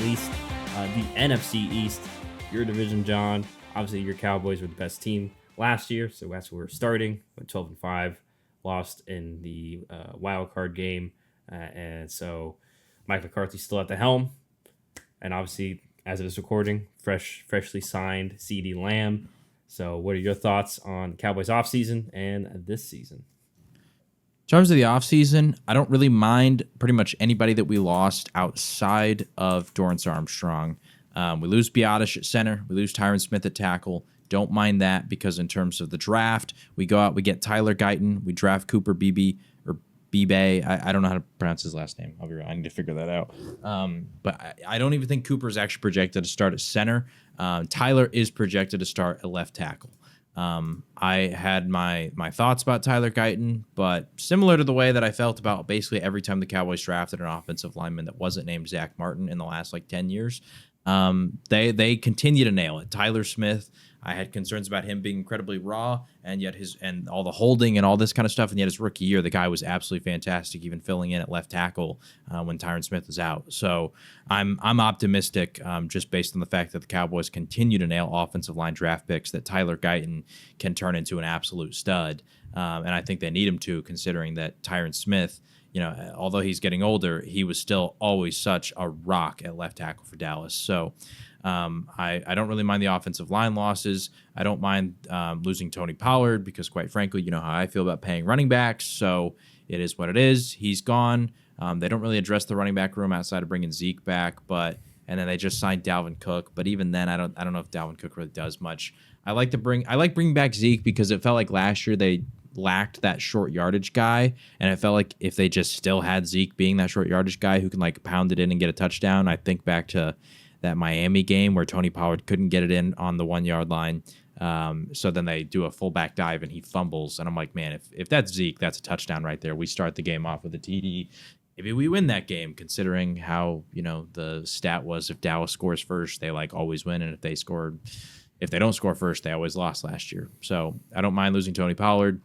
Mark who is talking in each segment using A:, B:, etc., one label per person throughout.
A: least, the NFC East, your division, John. Obviously, your Cowboys were the best team last year, so that's where we're starting. Went 12-5, lost in the wild card game, and so Mike McCarthy's still at the helm, and obviously, as of this recording, freshly signed CD Lamb. So, what are your thoughts on Cowboys offseason and this season?
B: In terms of the offseason, I don't really mind pretty much anybody that we lost outside of Dorrance Armstrong. We lose Biotish at center. We lose Tyron Smith at tackle. Don't mind that because in terms of the draft, we go out, we get Tyler Guyton. We draft Cooper Beebe or Bebe. I don't know how to pronounce his last name. I'll be right. I need to figure that out. But I don't even think Cooper is actually projected to start at center. Tyler is projected to start at left tackle. I had my thoughts about Tyler Guyton, but similar to the way that I felt about basically every time the Cowboys drafted an offensive lineman that wasn't named Zach Martin in the last 10 years, they continue to nail it. Tyler Smith, I had concerns about him being incredibly raw, and yet and all the holding and all this kind of stuff, and yet his rookie year, the guy was absolutely fantastic, even filling in at left tackle when Tyron Smith was out. So I'm optimistic just based on the fact that the Cowboys continue to nail offensive line draft picks that Tyler Guyton can turn into an absolute stud, and I think they need him to, considering that Tyron Smith, although he's getting older, he was still always such a rock at left tackle for Dallas. So I don't really mind the offensive line losses. I don't mind losing Tony Pollard because, quite frankly, you know how I feel about paying running backs. So it is what it is. He's gone. They don't really address the running back room outside of bringing Zeke back, and then they just signed Dalvin Cook. But even then, I don't know if Dalvin Cook really does much. I like bringing back Zeke because it felt like last year they lacked that short yardage guy, and it felt like if they just still had Zeke being that short yardage guy who can pound it in and get a touchdown. I think back to that Miami game where Tony Pollard couldn't get it in on the 1 yard line. So then they do a fullback dive and he fumbles. And I'm like, man, if that's Zeke, that's a touchdown right there. We start the game off with a TD. Maybe we win that game, considering how, the stat was if Dallas scores first, they always win. And if they don't score first, they always lost last year. So I don't mind losing Tony Pollard.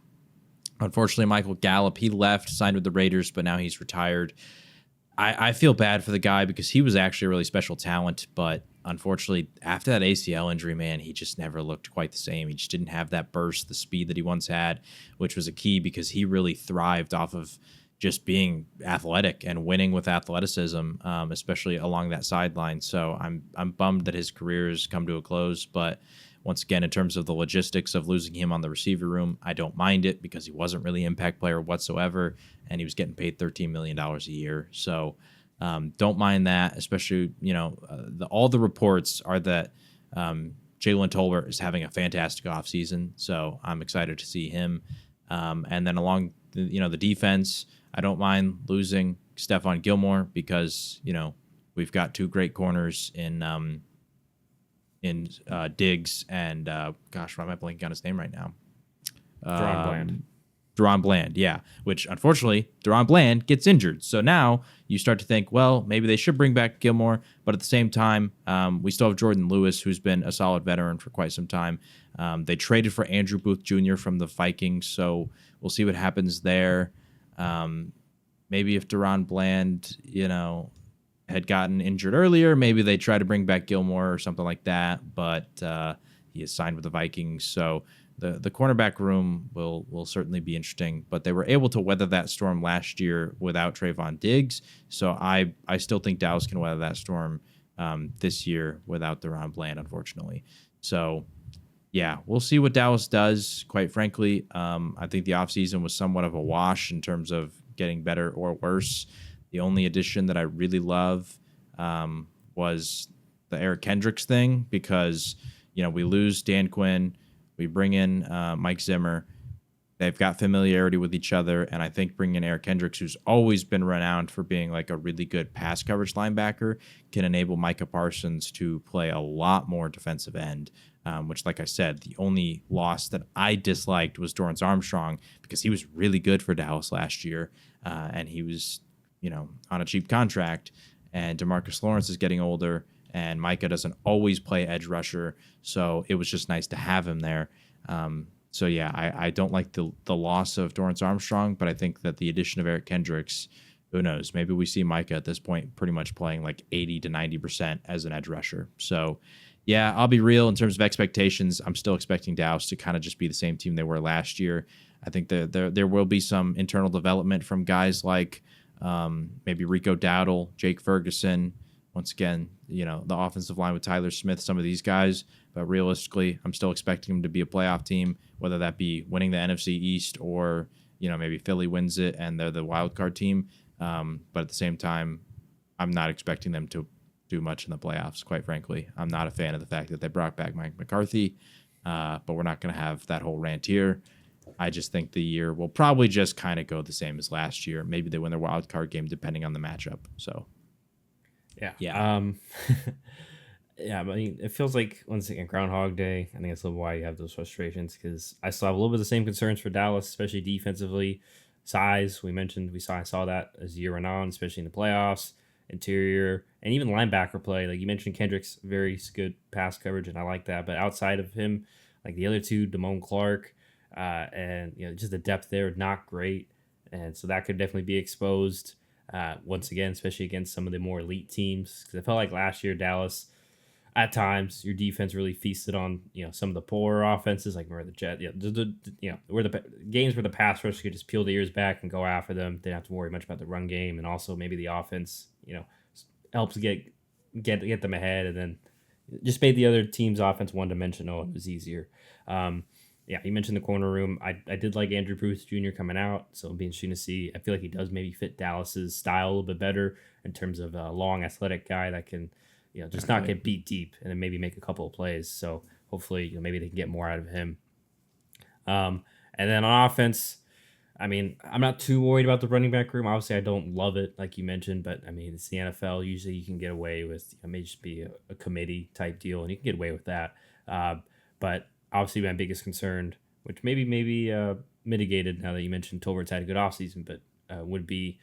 B: Unfortunately, Michael Gallup, he left, signed with the Raiders, but now he's retired. I feel bad for the guy because he was actually a really special talent, but unfortunately, after that ACL injury, man, he just never looked quite the same. He just didn't have that burst, the speed that he once had, which was a key because he really thrived off of just being athletic and winning with athleticism, especially along that sideline. So I'm bummed that his career has come to a close, but once again, in terms of the logistics of losing him on the receiver room, I don't mind it because he wasn't really an impact player whatsoever, and he was getting paid $13 million a year. So don't mind that, especially, all the reports are that Jalen Tolbert is having a fantastic offseason, so I'm excited to see him. And then along, the defense, I don't mind losing Stephon Gilmore because, we've got two great corners in Diggs and gosh, why am I blanking on his name right now? Deron Bland, yeah. Which unfortunately, Deron Bland gets injured. So now you start to think, well, maybe they should bring back Gilmore, but at the same time, we still have Jordan Lewis, who's been a solid veteran for quite some time. They traded for Andrew Booth Jr. from the Vikings, so we'll see what happens there. Maybe if Deron Bland, had gotten injured earlier, maybe they try to bring back Gilmore or something like that, but he is signed with the Vikings, so the cornerback room will certainly be interesting, but they were able to weather that storm last year without Trayvon Diggs, so I still think Dallas can weather that storm this year without Deron Bland, unfortunately. So yeah, we'll see what Dallas does. Quite frankly, I think the offseason was somewhat of a wash in terms of getting better or worse. The only addition that I really love was the Eric Kendricks thing because, we lose Dan Quinn. We bring in Mike Zimmer. They've got familiarity with each other, and I think bringing in Eric Kendricks, who's always been renowned for being a really good pass coverage linebacker, can enable Micah Parsons to play a lot more defensive end, which, like I said, the only loss that I disliked was Dorrance Armstrong because he was really good for Dallas last year, and he was on a cheap contract, and DeMarcus Lawrence is getting older, and Micah doesn't always play edge rusher, so it was just nice to have him there. So yeah, I don't like the loss of Dorrance Armstrong, but I think that the addition of Eric Kendricks who knows? Maybe we see Micah at this point pretty much playing like 80 to 90% as an edge rusher. So, yeah, I'll be real in terms of expectations. I'm still expecting Dallas to kind of just be the same team they were last year. I think there will be some internal development from guys like maybe Rico Dowdle, Jake Ferguson. Once again, the offensive line with Tyler Smith, some of these guys. But realistically, I'm still expecting them to be a playoff team, whether that be winning the NFC East or, maybe Philly wins it and they're the wild card team. But at the same time, I'm not expecting them to do much in the playoffs, quite frankly. I'm not a fan of the fact that they brought back Mike McCarthy, but we're not going to have that whole rant here. I just think the year will probably just kind of go the same as last year. Maybe they win their wild card game depending on the matchup. So,
A: yeah.
B: Yeah.
A: I mean, it feels like, once again, Groundhog Day. I think that's a little why you have those frustrations, because I still have a little bit of the same concerns for Dallas, especially defensively. Size, I saw that as the year went on, especially in the playoffs. Interior, and even linebacker play. Like you mentioned, Kendrick's very good pass coverage, and I like that. But outside of him, like the other two, Damone Clark, and just the depth there, not great. And so that could definitely be exposed once again, especially against some of the more elite teams. Because I felt like last year, Dallas, at times, your defense really feasted on some of the poorer offenses, like where the Jet, where the games where the pass rush could just peel the ears back and go after them. They didn't have to worry much about the run game, and also maybe the offense, helps get them ahead, and then just made the other team's offense one dimensional. It was easier. You mentioned the corner room. I did like Andrew Bruce Jr. coming out, so it'll be interesting to see. I feel like he does maybe fit Dallas's style a little bit better in terms of a long, athletic guy that can just not get beat deep and then maybe make a couple of plays. So hopefully, maybe they can get more out of him. And then on offense, I mean, I'm not too worried about the running back room. Obviously, I don't love it, like you mentioned, but I mean, it's the NFL. Usually you can get away with, it may just be a committee type deal, and you can get away with that. But obviously, my biggest concern, which maybe mitigated now that you mentioned Tolbert's had a good offseason, but would be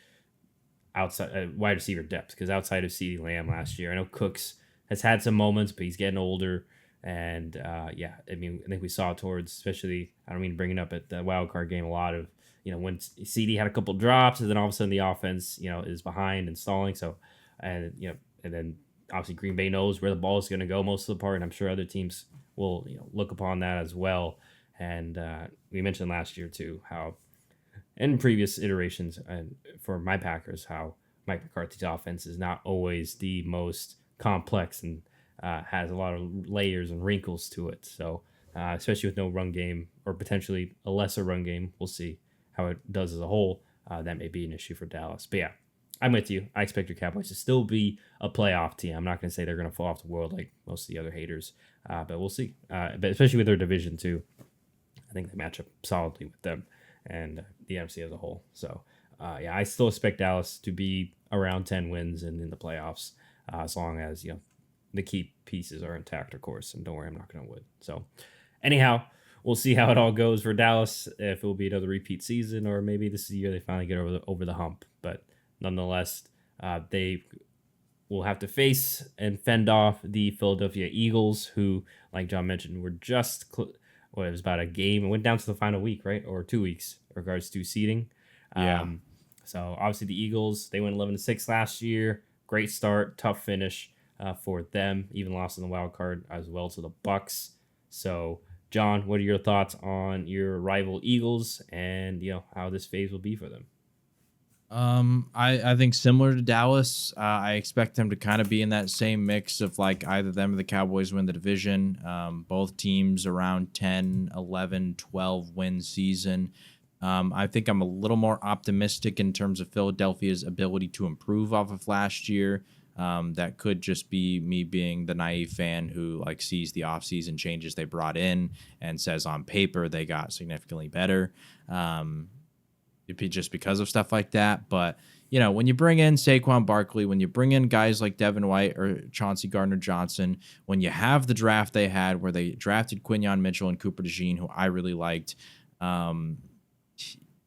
A: outside wide receiver depth, because outside of CeeDee Lamb last year, I know Cooks has had some moments, but he's getting older. And I think we saw towards, especially, I don't mean to bring it up at the wild card game, a lot of, when CD had a couple drops, and then all of a sudden the offense, is behind and stalling. So, and then obviously Green Bay knows where the ball is going to go most of the part, and I'm sure other teams will, look upon that as well. And we mentioned last year too how, in previous iterations, and for my Packers, how Mike McCarthy's offense is not always the most complex and has a lot of layers and wrinkles to it. So, especially with no run game, or potentially a lesser run game, we'll see how it does as a whole. That may be an issue for Dallas. But yeah, I'm with you. I expect your Cowboys to still be a playoff team. I'm not going to say they're going to fall off the world like most of the other haters, but we'll see. But especially with their division too, I think they match up solidly with them and the NFC as a whole. So, I still expect Dallas to be around 10 wins and in the playoffs, as long as, the key pieces are intact, of course. And don't worry, I'm not going to wood. So, anyhow, we'll see how it all goes for Dallas, if it will be another repeat season, or maybe this is the year they finally get over the hump. But nonetheless, they will have to face and fend off the Philadelphia Eagles, who, like John mentioned, were just it was about a game. It went down to the final week, right? Or 2 weeks in regards to seeding.
B: Yeah.
A: So obviously the Eagles, they went 11-6 last year. Great start, tough finish for them. Even lost in the wild card as well to the Bucks. So, John, what are your thoughts on your rival Eagles and how this phase will be for them?
B: I think similar to Dallas, I expect them to kind of be in that same mix of like either them or the Cowboys win the division. Both teams around 10, 11, 12 win season. I think I'm a little more optimistic in terms of Philadelphia's ability to improve off of last year. That could just be me being the naive fan who like sees the offseason changes they brought in and says on paper they got significantly better. It'd be just because of stuff like that. But, when you bring in Saquon Barkley, when you bring in guys like Devin White or Chauncey Gardner-Johnson, when you have the draft they had where they drafted Quinyon Mitchell and Cooper DeJean, who I really liked,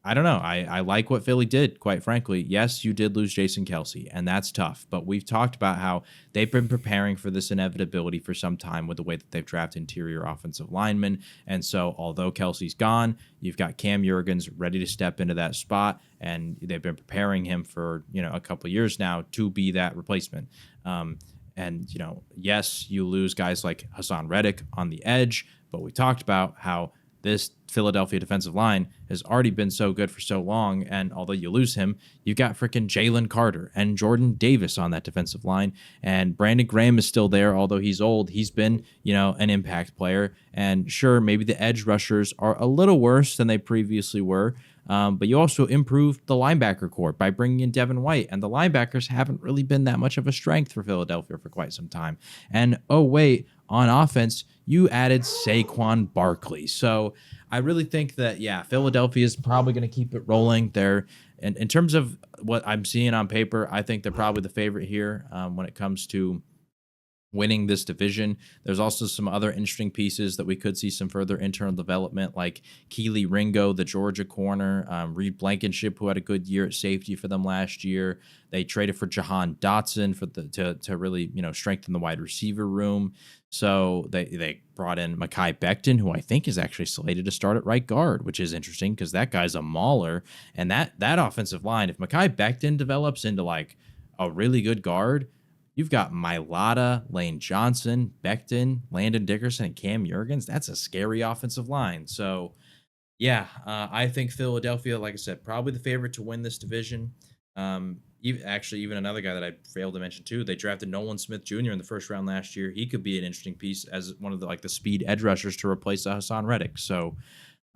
B: I don't know. I like what Philly did, quite frankly. Yes, you did lose Jason Kelsey, and that's tough. But we've talked about how they've been preparing for this inevitability for some time with the way that they've drafted interior offensive linemen. And so, although Kelsey's gone, you've got Cam Jurgens ready to step into that spot, and they've been preparing him for a couple of years now to be that replacement. And yes, you lose guys like Hassan Reddick on the edge, but we talked about how this Philadelphia defensive line has already been so good for so long. And although you lose him, you've got freaking Jalen Carter and Jordan Davis on that defensive line. And Brandon Graham is still there, although he's old. He's been, an impact player. And sure, maybe the edge rushers are a little worse than they previously were. But you also improved the linebacker core by bringing in Devin White. And the linebackers haven't really been that much of a strength for Philadelphia for quite some time. And oh, wait, on offense, you added Saquon Barkley. So I really think that, Philadelphia is probably going to keep it rolling. They're, in terms of what I'm seeing on paper, I think they're probably the favorite here when it comes to winning this division. There's also some other interesting pieces that we could see some further internal development, like Keely Ringo, the Georgia corner, Reed Blankenship, who had a good year at safety for them last year. They traded for Jahan Dotson to really strengthen the wide receiver room. So they brought in Mekhi Becton, who I think is actually slated to start at right guard, which is interesting because that guy's a mauler. And that offensive line, if Mekhi Becton develops into like a really good guard, you've got Mailata, Lane Johnson, Becton, Landon Dickerson, and Cam Jurgens. That's a scary offensive line. So, I think Philadelphia, like I said, probably the favorite to win this division. Even another guy that I failed to mention too, they drafted Nolan Smith Jr. in the first round last year. He could be an interesting piece as one of the speed edge rushers to replace Hassan Reddick. So,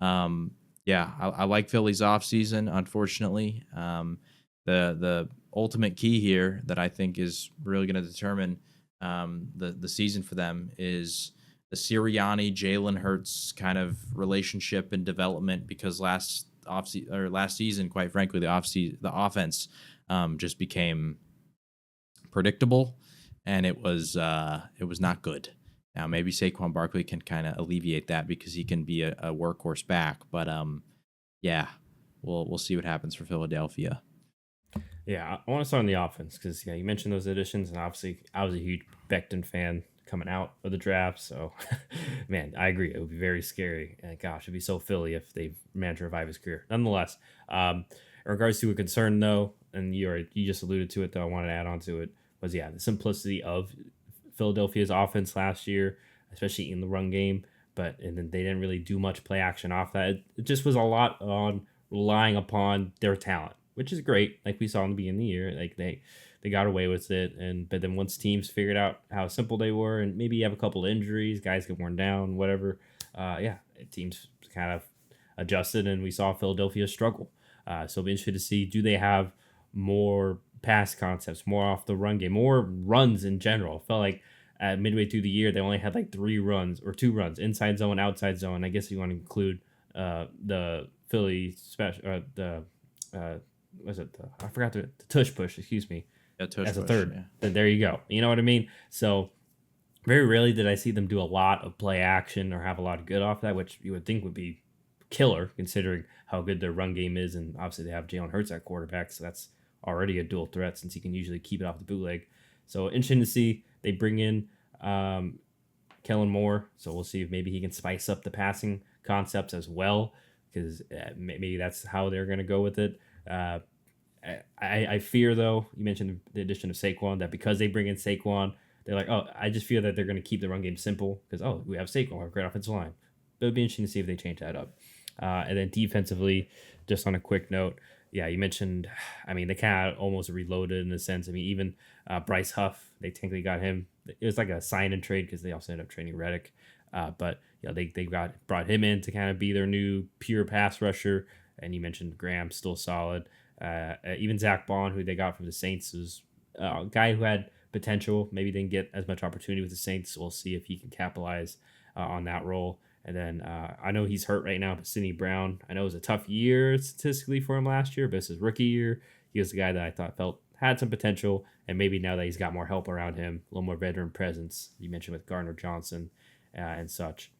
B: I like Philly's offseason, unfortunately. The ultimate key here that I think is really going to determine the season for them is the Sirianni Jalen Hurts kind of relationship and development, because last season, quite frankly, the offense just became predictable, and it was not good. Now maybe Saquon Barkley can kind of alleviate that because he can be a workhorse back, but we'll see what happens for Philadelphia.
A: Yeah, I want to start on the offense because you mentioned those additions, and obviously I was a huge Becton fan coming out of the draft. So, man, I agree. It would be very scary. And gosh, it'd be so Philly if they managed to revive his career. Nonetheless, in regards to a concern though, and you just alluded to it though, I wanted to add on to it, was the simplicity of Philadelphia's offense last year, especially in the run game. And then they didn't really do much play action off that. It just was a lot on relying upon their talent, which is great. Like we saw in the beginning of the year, like they got away with it. But then once teams figured out how simple they were, and maybe you have a couple of injuries, guys get worn down, whatever. Teams kind of adjusted, and we saw Philadelphia struggle. So it'll be interesting to see, do they have more pass concepts, more off the run game, more runs in general? It felt like at midway through the year, they only had like 2 runs, inside zone, outside zone. I guess you want to include the Philly special, I forgot the tush push, excuse me, as a third. Yeah. Then there you go. You know what I mean? So very rarely did I see them do a lot of play action or have a lot of good off that, which you would think would be killer considering how good their run game is. And obviously they have Jalen Hurts at quarterback, so that's already a dual threat since he can usually keep it off the bootleg. So interesting to see. They bring in Kellen Moore, so we'll see if maybe he can spice up the passing concepts as well, because maybe that's how they're going to go with it. I fear, though, you mentioned the addition of Saquon, that because they bring in Saquon, they're like, I just fear that they're going to keep the run game simple because, we have Saquon, we're a great offensive line. But it would be interesting to see if they change that up. And then defensively, just on a quick note, you mentioned, they kind of almost reloaded in a sense. Even Bryce Huff, they technically got him. It was like a sign and trade because they also ended up trading Reddick. But they brought him in to kind of be their new pure pass rusher. And you mentioned Graham, still solid. Even Zach Bond, who they got from the Saints, was a guy who had potential. Maybe didn't get as much opportunity with the Saints. So we'll see if he can capitalize on that role. And then I know he's hurt right now, but Sidney Brown, I know it was a tough year statistically for him last year, but it's his rookie year. He was the guy that I thought had some potential, and maybe now that he's got more help around him, a little more veteran presence, you mentioned with Gardner Johnson and such,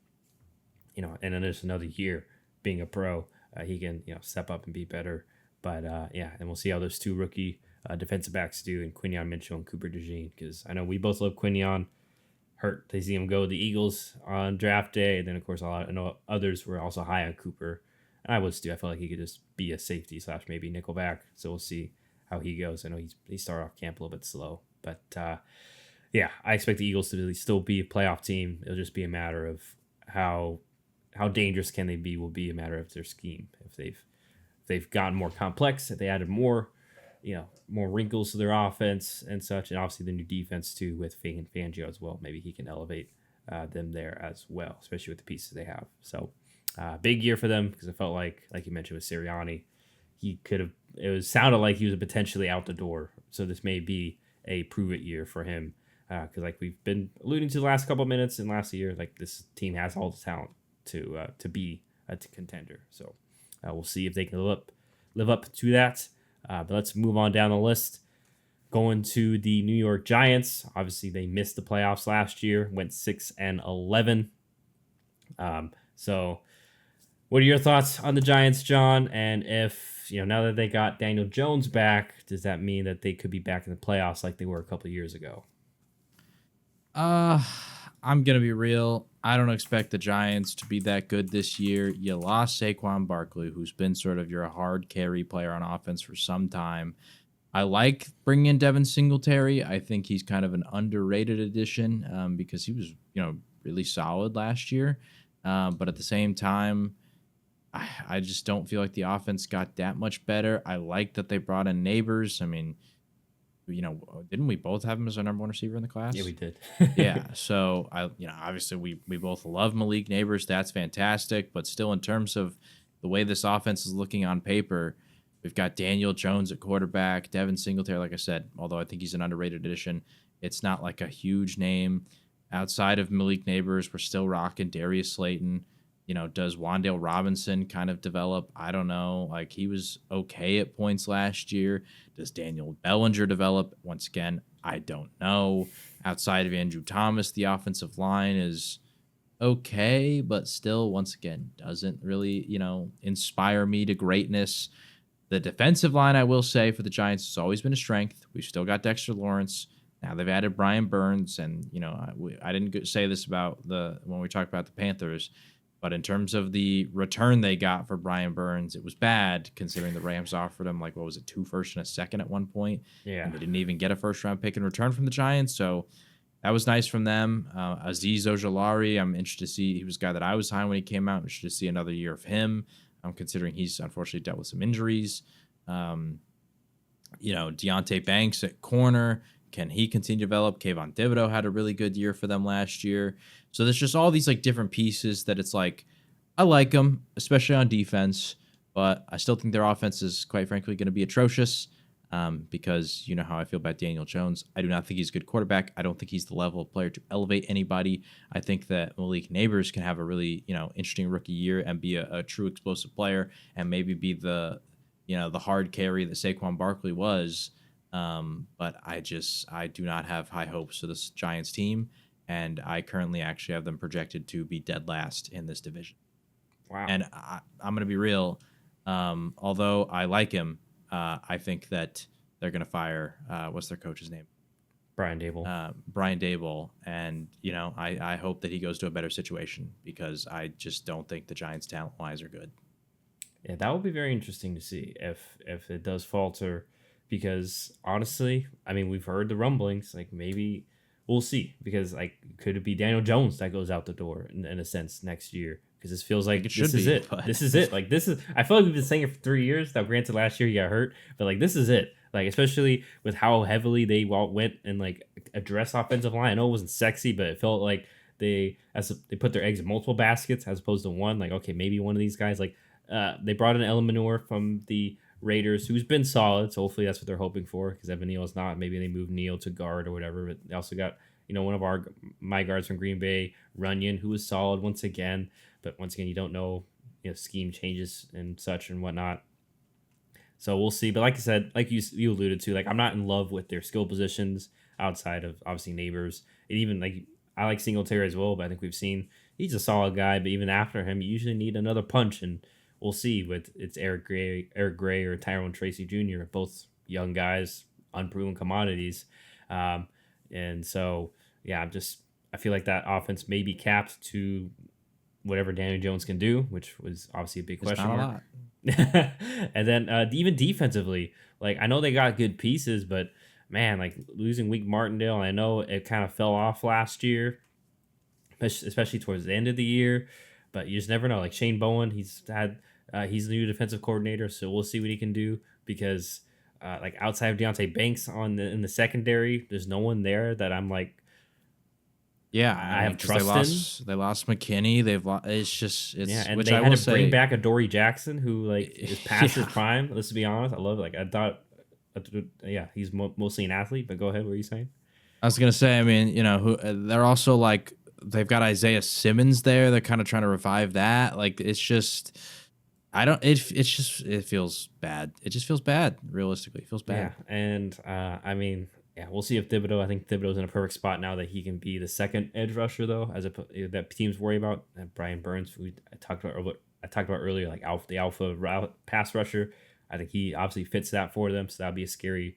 A: and then there's another year being a pro. he can step up and be better. But yeah, and we'll see how those two rookie defensive backs do, and Quinion Mitchell and Cooper DeJean, because I know we both love Quinion. Hurt they see him go with the Eagles on draft day, and then of course I know others were also high on Cooper, and I was too. I felt like he could just be a safety slash maybe nickelback. So we'll see how he goes. I know he started off camp a little bit slow, but yeah, I expect the Eagles to really still be a playoff team. It'll just be a matter of how dangerous can they be. Will be a matter of their scheme. If they've gotten more complex, if they added more more wrinkles to their offense and such, and obviously the new defense too with Fangio as well. Maybe he can elevate them there as well, especially with the pieces they have. So big year for them, because it felt like you mentioned with Sirianni, he could have. Sounded like he was potentially out the door. So this may be a prove it year for him, because like we've been alluding to the last couple of minutes and last year, like this team has all the talent to be a contender. So we'll see if they can live up to that. But let's move on down the list. Going to the New York Giants. Obviously, they missed the playoffs last year. Went 6-11. So, what are your thoughts on the Giants, John? And if now that they got Daniel Jones back, does that mean that they could be back in the playoffs like they were a couple of years ago?
B: I'm gonna be real. I don't expect the Giants to be that good this year. You lost Saquon Barkley, who's been sort of your hard carry player on offense for some time. I like bringing in Devin Singletary. I think he's kind of an underrated addition because he was, really solid last year. But at the same time, I just don't feel like the offense got that much better. I like that they brought in Neighbors. I mean, didn't we both have him as our number one receiver in the class?
A: Yeah, we did.
B: Yeah. So obviously we both love Malik Neighbors. That's fantastic. But still, in terms of the way this offense is looking on paper, we've got Daniel Jones at quarterback, Devin Singletary, like I said, although I think he's an underrated addition. It's not like a huge name. Outside of Malik Neighbors, we're still rocking Darius Slayton. Does Wan'Dale Robinson kind of develop? I don't know. Like, he was okay at points last year. Does Daniel Bellinger develop? Once again, I don't know. Outside of Andrew Thomas, the offensive line is okay, but still, once again, doesn't really, inspire me to greatness. The defensive line, I will say, for the Giants has always been a strength. We've still got Dexter Lawrence. Now they've added Brian Burns, and I didn't say this about when we talked about the Panthers, but in terms of the return they got for Brian Burns, it was bad considering the Rams offered him 2 firsts and a second at one point.
A: Yeah,
B: and they didn't even get a first round pick in return from the Giants, so that was nice from them. Azeez Ojulari, I'm interested to see. He was a guy that I was high when he came out. I'm interested to see another year of him. Considering he's unfortunately dealt with some injuries. Deontay Banks at corner. Can he continue to develop? Kayvon Thibodeau had a really good year for them last year. So there's just all these different pieces that it's I like them, especially on defense, but I still think their offense is quite frankly going to be atrocious because you know how I feel about Daniel Jones. I do not think he's a good quarterback. I don't think he's the level of player to elevate anybody. I think that Malik Neighbors can have a really, interesting rookie year and be a true explosive player and maybe be the hard carry that Saquon Barkley was. But I do not have high hopes for this Giants team, and I currently actually have them projected to be dead last in this division.
A: Wow.
B: And I'm going to be real. Although I like him, I think that they're going to fire, what's their coach's name?
A: Brian Dable.
B: Brian Dable. And, I hope that he goes to a better situation because I just don't think the Giants talent-wise are good.
A: Yeah, that will be very interesting to see if it does falter. Because honestly, I mean, we've heard the rumblings. Maybe we'll see. Because could it be Daniel Jones that goes out the door in a sense next year? Because this feels like this is it. This is it. This is. I feel like we've been saying it for 3 years. Now, granted, last year he got hurt, but this is it. Especially with how heavily they went and address offensive line. I know it wasn't sexy, but it felt like they put their eggs in multiple baskets as opposed to one. Okay, maybe one of these guys. They brought in Ellen Manure from the Raiders, who's been solid, so hopefully that's what they're hoping for. Because Evan Neal's not, maybe they move Neal to guard or whatever. But they also got one of my guards from Green Bay, Runyon, who was solid once again. But once again, you don't know, scheme changes and such and whatnot. So we'll see. But like I said, like you alluded to, I'm not in love with their skill positions outside of obviously Neighbors. And even I like Singletary as well, but I think we've seen he's a solid guy. But even after him, you usually need another punch. And we'll see with it's Eric Gray or Tyrone Tracy Jr., both young guys, unproven commodities. And so, yeah, I feel like that offense may be capped to whatever Daniel Jones can do, which was obviously a big question mark. And then even defensively, like I know they got good pieces, but man, like losing Wink Martindale, I know it kind of fell off last year, especially towards the end of the year. But you just never know. Like Shane Bowen, he's the new defensive coordinator, so we'll see what he can do because like outside of Deontay Banks in the secondary, there's no one there that I'm like.
B: Yeah,
A: I have trust
B: in. They lost McKinney. They've lost. It's
A: and
B: which
A: they
B: I
A: had
B: will
A: to bring
B: say,
A: back a Dory Jackson who like is past his prime. Let's be honest. I love it. Like I thought, he's mostly an athlete. But go ahead. What were you saying?
B: I was gonna say. I mean, they're also like they've got Isaiah Simmons there. They're kind of trying to revive that. Like it's just. I don't. It feels bad. It just feels bad. Realistically, it feels bad.
A: Yeah, and I mean. Yeah, we'll see if Thibodeau. I think Thibodeau's in a perfect spot now that he can be the second edge rusher, though, that teams worry about. And Brian Burns, who I talked about earlier, like the alpha route pass rusher. I think he obviously fits that for them. So that'll be a scary,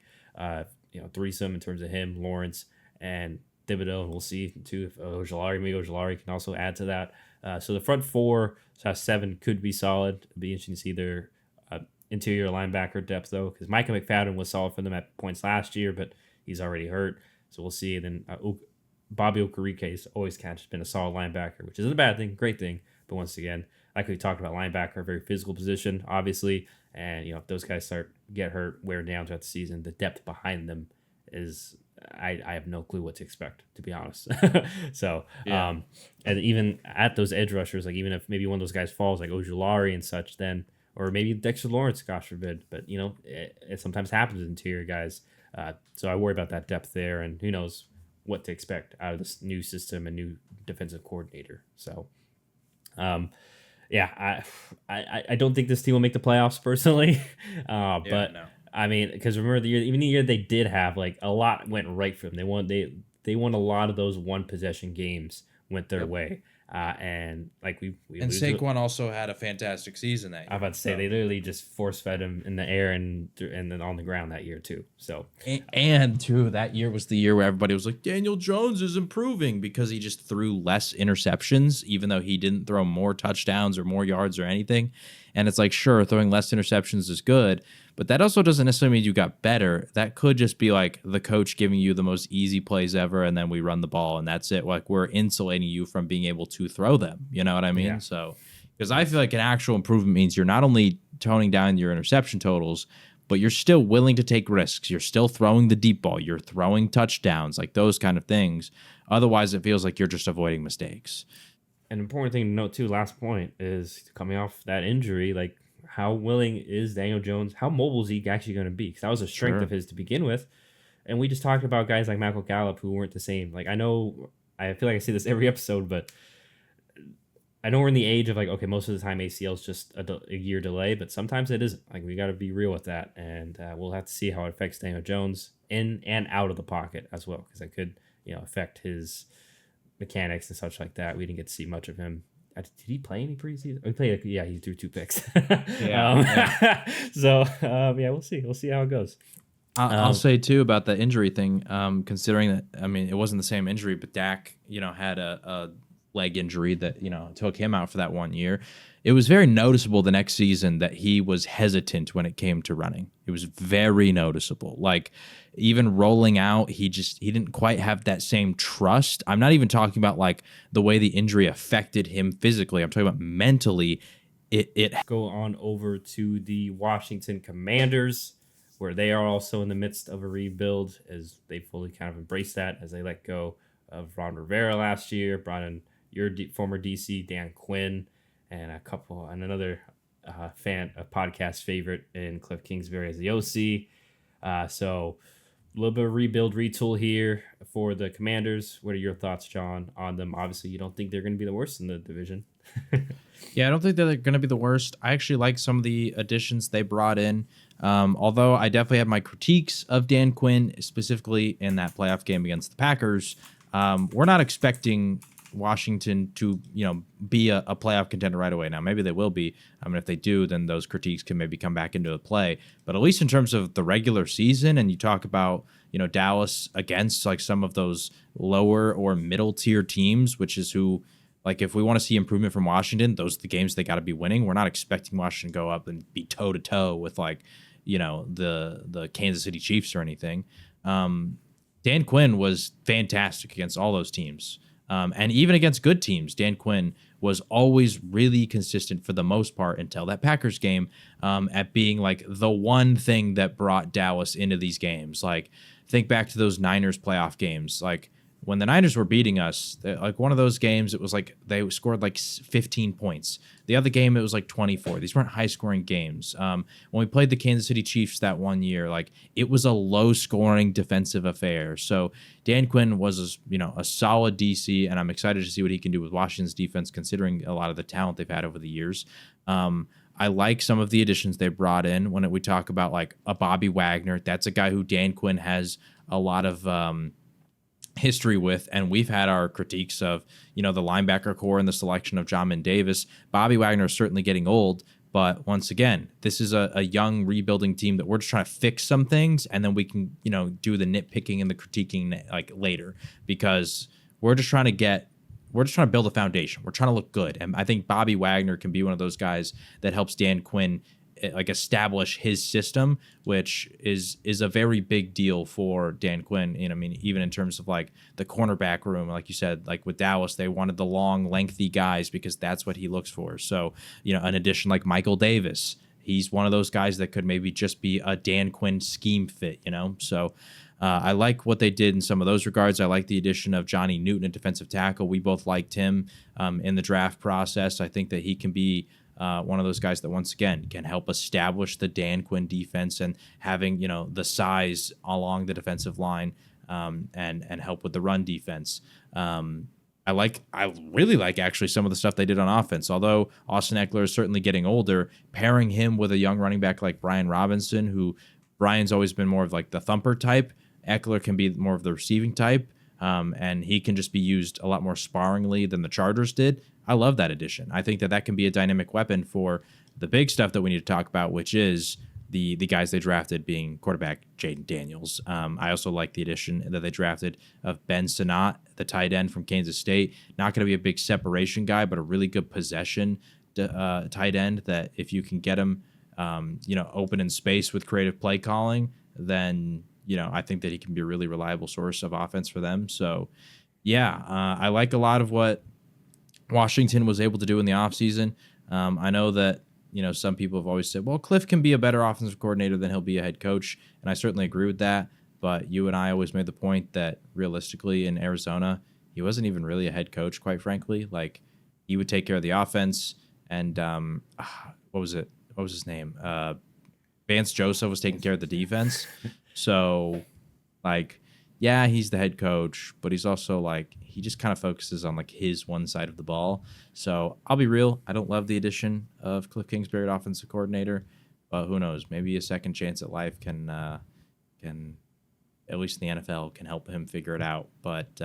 A: threesome in terms of him, Lawrence, and Thibodeau. And we'll see too if Ojulari can also add to that. So the front four, so 7 could be solid. It'd be interesting to see their interior linebacker depth though, because Micah McFadden was solid for them at points last year, but he's already hurt, so we'll see. And then Bobby Okereke has always kind of been a solid linebacker, which isn't a bad thing, great thing. But once again, like we talked about, linebacker, a very physical position, obviously. And if those guys get hurt, wear down throughout the season, the depth behind them is I have no clue what to expect, to be honest. So, yeah. And even at those edge rushers, like even if maybe one of those guys falls, like Ojulari and such, then or maybe Dexter Lawrence, gosh forbid. But it sometimes happens with interior guys. So I worry about that depth there, and who knows what to expect out of this new system and new defensive coordinator. So, I don't think this team will make the playoffs personally. But no. I mean, because remember the year they did have like a lot went right for them. They won a lot of those one possession games went their way. And like we
B: and Saquon also had a fantastic season that year.
A: I was about to say they literally just force fed him in the air and then on the ground that year too. So
B: and too, that year was the year where everybody was like, Daniel Jones is improving because he just threw less interceptions, even though he didn't throw more touchdowns or more yards or anything. And it's like, sure, throwing less interceptions is good, but that also doesn't necessarily mean you got better. That could just be like the coach giving you the most easy plays ever, and then we run the ball, and that's it. Like we're insulating you from being able to throw them. You know what I mean? Yeah. So, because I feel like an actual improvement means you're not only toning down your interception totals, but you're still willing to take risks. You're still throwing the deep ball. You're throwing touchdowns, like those kind of things. Otherwise, it feels like you're just avoiding mistakes.
A: An important thing to note too, last point, is coming off that injury, like how willing is Daniel Jones? How mobile is he actually going to be? Because that was a strength of his to begin with. And we just talked about guys like Michael Gallup who weren't the same. Like I know, I feel like I say this every episode, but I know we're in the age of like, okay, most of the time ACL is just a year delay, but sometimes it isn't. Like we got to be real with that. And we'll have to see how it affects Daniel Jones in and out of the pocket as well, because it could, affect his mechanics and such like that. We didn't get to see much of him. Did he play any preseason? He played. Yeah, he threw 2 picks. So we'll see. We'll see how it goes.
B: I'll say too about the injury thing. Considering that, I mean, it wasn't the same injury, but Dak, had a leg injury that took him out for that 1 year. It was very noticeable the next season that he was hesitant when it came to running. It was very noticeable. Like even rolling out, he didn't quite have that same trust. I'm not even talking about like the way the injury affected him physically. I'm talking about mentally. It
A: go on over to the Washington Commanders, where they are also in the midst of a rebuild, as they fully kind of embrace that as they let go of Ron Rivera last year, brought in your former DC Dan Quinn, and another a podcast favorite in Cliff Kingsbury as the OC. So a little bit of rebuild, retool here for the Commanders. What are your thoughts, John, on them? Obviously, you don't think they're going to be the worst in the division.
B: Yeah, I don't think they're going to be the worst. I actually like some of the additions they brought in. Although I definitely have my critiques of Dan Quinn, specifically in that playoff game against the Packers. We're not expecting Washington to, be a playoff contender right away. Now, maybe they will be. I mean, if they do, then those critiques can maybe come back into play. But at least in terms of the regular season, and you talk about, Dallas against like some of those lower or middle tier teams, which is who, like, if we want to see improvement from Washington, those are the games they got to be winning. We're not expecting Washington to go up and be toe to toe with like, the Kansas City Chiefs or anything. Dan Quinn was fantastic against all those teams. And even against good teams, Dan Quinn was always really consistent for the most part until that Packers game, at being like the one thing that brought Dallas into these games. Like, think back to those Niners playoff games. Like, when the Niners were beating us, like one of those games, it was like they scored like 15 points. The other game, it was like 24. These weren't high-scoring games. When we played the Kansas City Chiefs that one year, like it was a low-scoring defensive affair. So Dan Quinn was, a solid DC, and I'm excited to see what he can do with Washington's defense, considering a lot of the talent they've had over the years. I like some of the additions they brought in. When we talk about like a Bobby Wagner, that's a guy who Dan Quinn has a lot of history with, and we've had our critiques of, the linebacker core and the selection of Jamin Davis. Bobby Wagner is certainly getting old, but once again, this is a young rebuilding team that we're just trying to fix some things, and then we can, do the nitpicking and the critiquing like later, because we're just trying to build a foundation. We're trying to look good, and I think Bobby Wagner can be one of those guys that helps Dan Quinn like establish his system, which is a very big deal for Dan Quinn. I mean, even in terms of like the cornerback room, like you said, like with Dallas, they wanted the long, lengthy guys because that's what he looks for. So, an addition like Michael Davis, he's one of those guys that could maybe just be a Dan Quinn scheme fit, So I like what they did in some of those regards. I like the addition of Johnny Newton, a defensive tackle. We both liked him in the draft process. I think that he can be one of those guys that, once again, can help establish the Dan Quinn defense, and having, the size along the defensive line, and help with the run defense. I really like actually some of the stuff they did on offense. Although Austin Eckler is certainly getting older, pairing him with a young running back like Brian Robinson, who Brian's always been more of like the thumper type. Eckler can be more of the receiving type. And he can just be used a lot more sparingly than the Chargers did. I love that addition. I think that can be a dynamic weapon for the big stuff that we need to talk about, which is the guys they drafted, being quarterback Jaden Daniels. I also like the addition that they drafted of Ben Sinnott, the tight end from Kansas State. Not going to be a big separation guy, but a really good possession tight end that if you can get him, open in space with creative play calling, then I think that he can be a really reliable source of offense for them. So, yeah, I like a lot of what Washington was able to do in the offseason. I know that, some people have always said, well, Cliff can be a better offensive coordinator than he'll be a head coach, and I certainly agree with that. But you and I always made the point that realistically in Arizona, he wasn't even really a head coach, quite frankly. Like, he would take care of the offense, and what was it? What was his name? Vance Joseph was taking care of the defense. So, like, yeah, he's the head coach, but he's also like, he just kind of focuses on like his one side of the ball. So I'll be real, I don't love the addition of Cliff Kingsbury, offensive coordinator, but who knows? Maybe a second chance at life can at least in the NFL can help him figure it out. But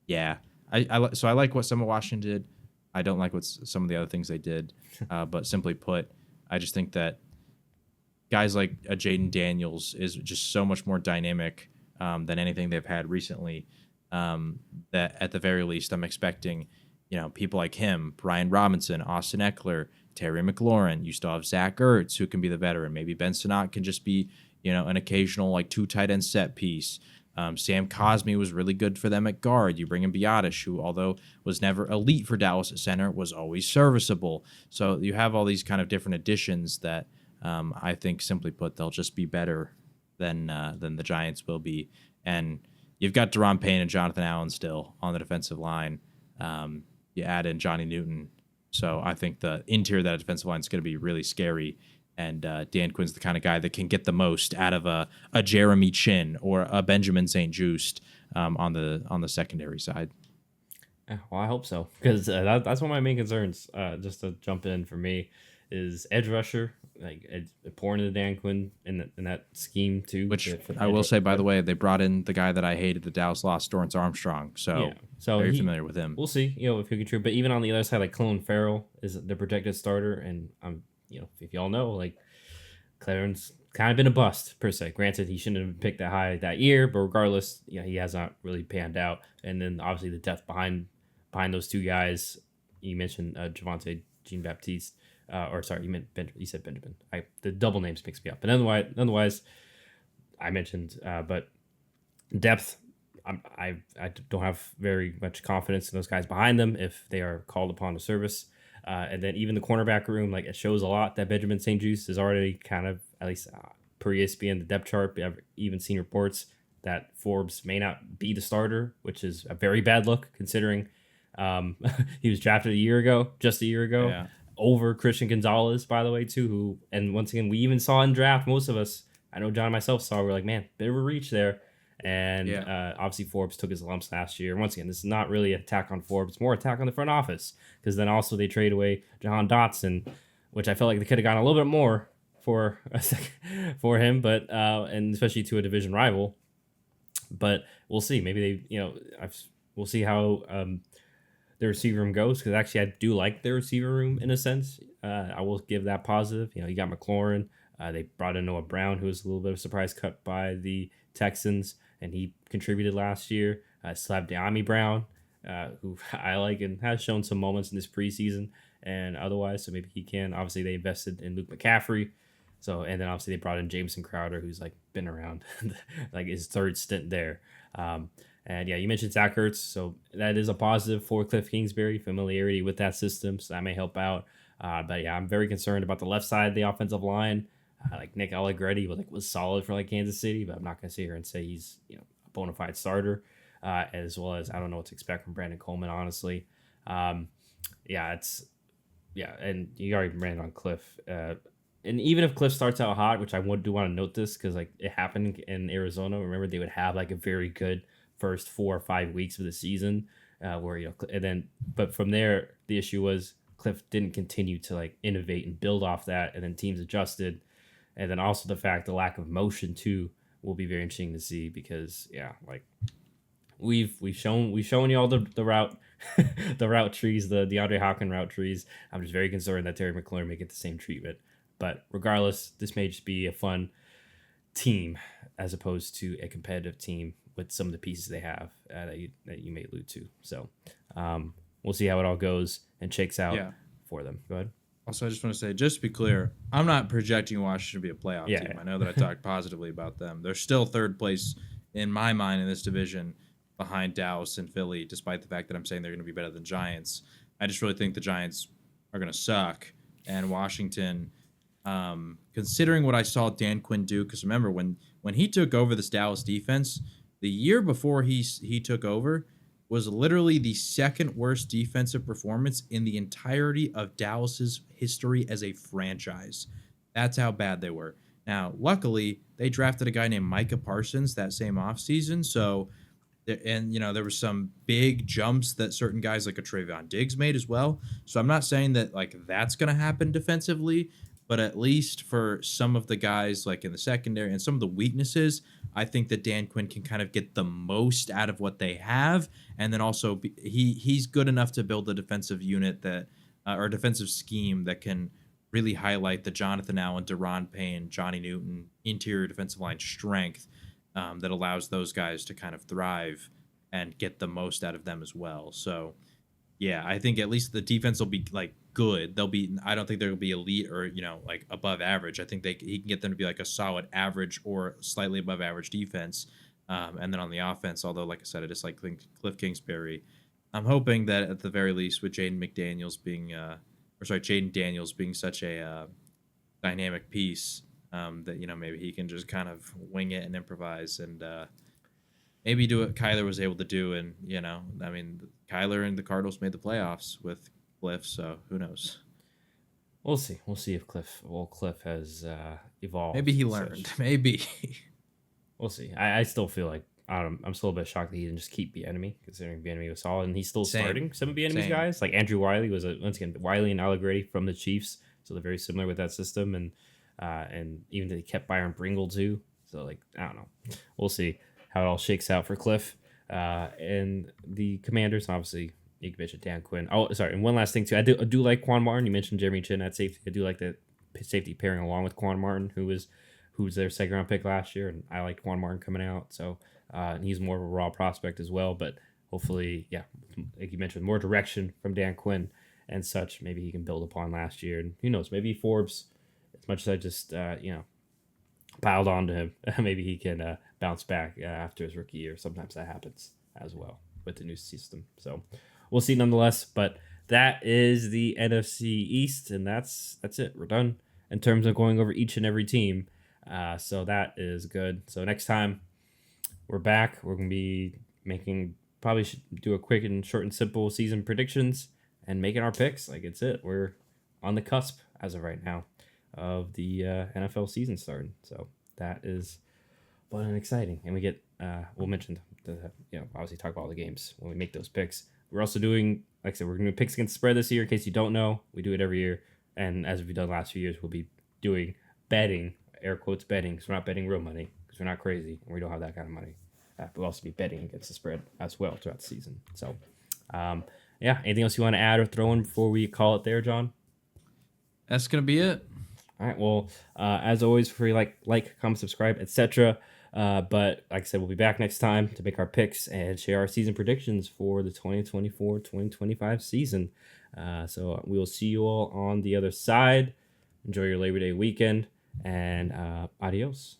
B: yeah, I like what some of Washington did. I don't like what some of the other things they did. But simply put, I just think that guys like a Jaden Daniels is just so much more dynamic than anything they've had recently. That at the very least, I'm expecting, people like him, Brian Robinson, Austin Eckler, Terry McLaurin. You still have Zach Ertz, who can be the veteran. Maybe Ben Sinnott can just be, an occasional like 2 tight end set piece. Sam Cosmi was really good for them at guard. You bring in Biotish, who, although was never elite for Dallas at center, was always serviceable. So you have all these kind of different additions that I think, simply put, they'll just be better than the Giants will be. And you've got Deron Payne and Jonathan Allen still on the defensive line. You add in Johnny Newton. So I think the interior of that defensive line is going to be really scary. And Dan Quinn's the kind of guy that can get the most out of a Jeremy Chin or a Benjamin St-Juste on the secondary side.
A: Well, I hope so, because that's one of my main concerns. Just to jump in for me, is edge rusher, like pouring into Dan Quinn in that scheme too.
B: Which I will say, by the way, they brought in the guy that I hated, the Dallas lost, Dorrance Armstrong. So
A: So
B: Very familiar with him.
A: We'll see, if he can contribute. But even on the other side, like Clone Farrell is the projected starter, and if y'all know, like Clarence kind of been a bust per se. Granted, he shouldn't have been picked that high that year, but regardless, he has not really panned out. And then obviously the depth behind those two guys. You mentioned Javonte Jean Baptiste, or sorry, you said Benjamin. The double names mix me up. But nonetheless, I mentioned, but depth. I don't have very much confidence in those guys behind them if they are called upon to service. And then even the cornerback room, like it shows a lot that Benjamin St. Juste is already kind of, at least per ESPN, the depth chart. I've even seen reports that Forbes may not be the starter, which is a very bad look considering he was drafted just a year ago,
B: Yeah.
A: over Christian Gonzalez, by the way, too. And once again, we even saw in draft, most of us, I know John and myself saw, we're like, man, bit of a reach there. And obviously Forbes took his lumps last year. Once again, this is not really an attack on Forbes. It's more attack on the front office. Because then also they trade away Jahan Dotson, which I felt like they could have gotten a little bit more for him, but and especially to a division rival. But we'll see. Maybe we'll see how the receiver room goes. Because actually, I do like their receiver room in a sense. I will give that positive. You got McLaurin. They brought in Noah Brown, who was a little bit of a surprise cut by the Texans, and he contributed last year. Still have De'Ami Brown, who I like and has shown some moments in this preseason and otherwise. So maybe he can. Obviously, they invested in Luke McCaffrey. So, and then obviously they brought in Jameson Crowder, who's like been around like his third stint there. And yeah, you mentioned Zach Ertz, so that is a positive for Cliff Kingsbury, familiarity with that system, so that may help out. But yeah, I'm very concerned about the left side of the offensive line. Like Nick Allegretti was solid for like Kansas City, but I'm not gonna sit here and say he's a bona fide starter. As well as I don't know what to expect from Brandon Coleman, honestly. And you already ran on Cliff. And even if Cliff starts out hot, which I do want to note this because like it happened in Arizona. Remember, they would have like a very good first 4 or 5 weeks of the season, but from there the issue was Cliff didn't continue to like innovate and build off that, and then teams adjusted, and then also the lack of motion too will be very interesting to see because like we've shown y'all the route the route trees, the DeAndre Hopkins route trees. I'm just very concerned that Terry McLaurin may get the same treatment. But regardless, this may just be a fun team as opposed to a competitive team with some of the pieces they have that you may allude to. So we'll see how it all goes and shakes out for them. Go ahead.
B: Also, I just want to say, just to be clear, I'm not projecting Washington to be a playoff team.
A: Yeah.
B: I know that I talked positively about them. They're still third place in my mind in this division behind Dallas and Philly, despite the fact that I'm saying they're going to be better than Giants. I just really think the Giants are going to suck. And Washington, considering what I saw Dan Quinn do, because remember, when he took over this Dallas defense, the year before he took over was literally the second worst defensive performance in the entirety of Dallas's history as a franchise. That's how bad they were. Now, luckily, they drafted a guy named Micah Parsons that same offseason, so there were some big jumps that certain guys like a Trayvon Diggs made as well. So I'm not saying that like that's going to happen defensively, but at least for some of the guys like in the secondary and some of the weaknesses, I think that Dan Quinn can kind of get the most out of what they have, and then also he's good enough to build a defensive unit that or a defensive scheme that can really highlight the Jonathan Allen, Deron Payne, Johnny Newton interior defensive line strength that allows those guys to kind of thrive and get the most out of them as well. So yeah, I think at least the defense will be like good. I don't think they'll be elite or like above average. I think he can get them to be like a solid average or slightly above average defense. And then on the offense, although like I said, I just like Cliff Kingsbury. I'm hoping that at the very least with Jaden Daniels being such a dynamic piece, that maybe he can just kind of wing it and improvise and maybe do what Kyler was able to do. And Kyler and the Cardinals made the playoffs with Cliff, so who knows?
A: We'll see. We'll see if Cliff has evolved.
B: Maybe he learned. Maybe.
A: We'll see. I still feel like I'm still a bit shocked that he didn't just keep Bieniemy, considering Bieniemy was solid, and he's still starting some of Bieniemy's guys. Like Andrew Wiley was once again Wiley and Allegretti from the Chiefs, so they're very similar with that system, and even they kept Byron Pringle too. So like I don't know. We'll see how it all shakes out for Cliff. And the Commanders, obviously, you mentioned Dan Quinn. Oh, sorry. And one last thing, too. I do like Quan Martin. You mentioned Jeremy Chin at safety. I do like the safety pairing along with Quan Martin, who's their second round pick last year. And I like Quan Martin coming out. So and he's more of a raw prospect as well. But hopefully, yeah, like you mentioned, more direction from Dan Quinn and such. Maybe he can build upon last year. And who knows? Maybe Forbes, as much as I just, piled on to him, maybe he can bounce back after his rookie year. Sometimes that happens as well with the new system. So we'll see nonetheless. But that is the NFC East, and that's it. We're done in terms of going over each and every team. So that is good. So next time we're back, we're going to be probably should do a quick and short and simple season predictions and making our picks. Like it's it. We're on the cusp as of right now of the NFL season starting. So that is fun and exciting. And we get, we'll mention obviously talk about all the games when we make those picks. We're also doing, like I said, we're going to do picks against spread this year. In case you don't know, we do it every year. And as we've done the last few years, we'll be doing betting, air quotes betting, because we're not betting real money, because we're not crazy, and we don't have that kind of money. We'll also be betting against the spread as well throughout the season. So, anything else you want to add or throw in before we call it there, John?
B: That's going to be it.
A: All right. Well, as always, free like, comment, subscribe, etc. But like I said, we'll be back next time to make our picks and share our season predictions for the 2024-2025 season. So we will see you all on the other side. Enjoy your Labor Day weekend, and adios.